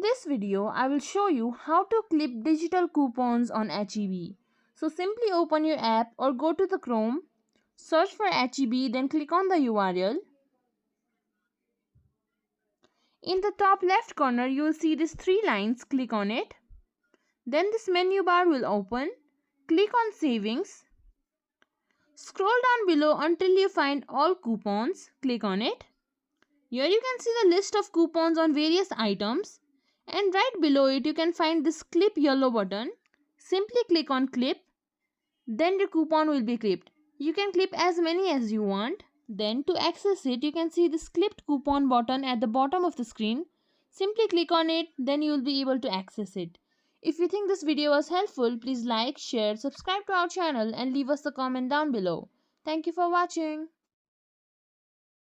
this video, I will show you how to clip digital coupons on HEB. So simply open your app or go to the Chrome, search for HEB, then click on the URL. In the top left corner, you will see these three lines. Click on it. Then this menu bar will open. Click on Savings. Scroll down below until you find All Coupons. Click on it. Here you can see the list of coupons on various items. And right below it you can find this clip yellow button. Simply click on clip. Then your coupon will be clipped. You can clip as many as you want. Then to access it, you can see this clipped coupon button at the bottom of the screen. Simply click on it, then you will be able to access it. If you think this video was helpful, please like, share, subscribe to our channel and leave us a comment down below. Thank you for watching.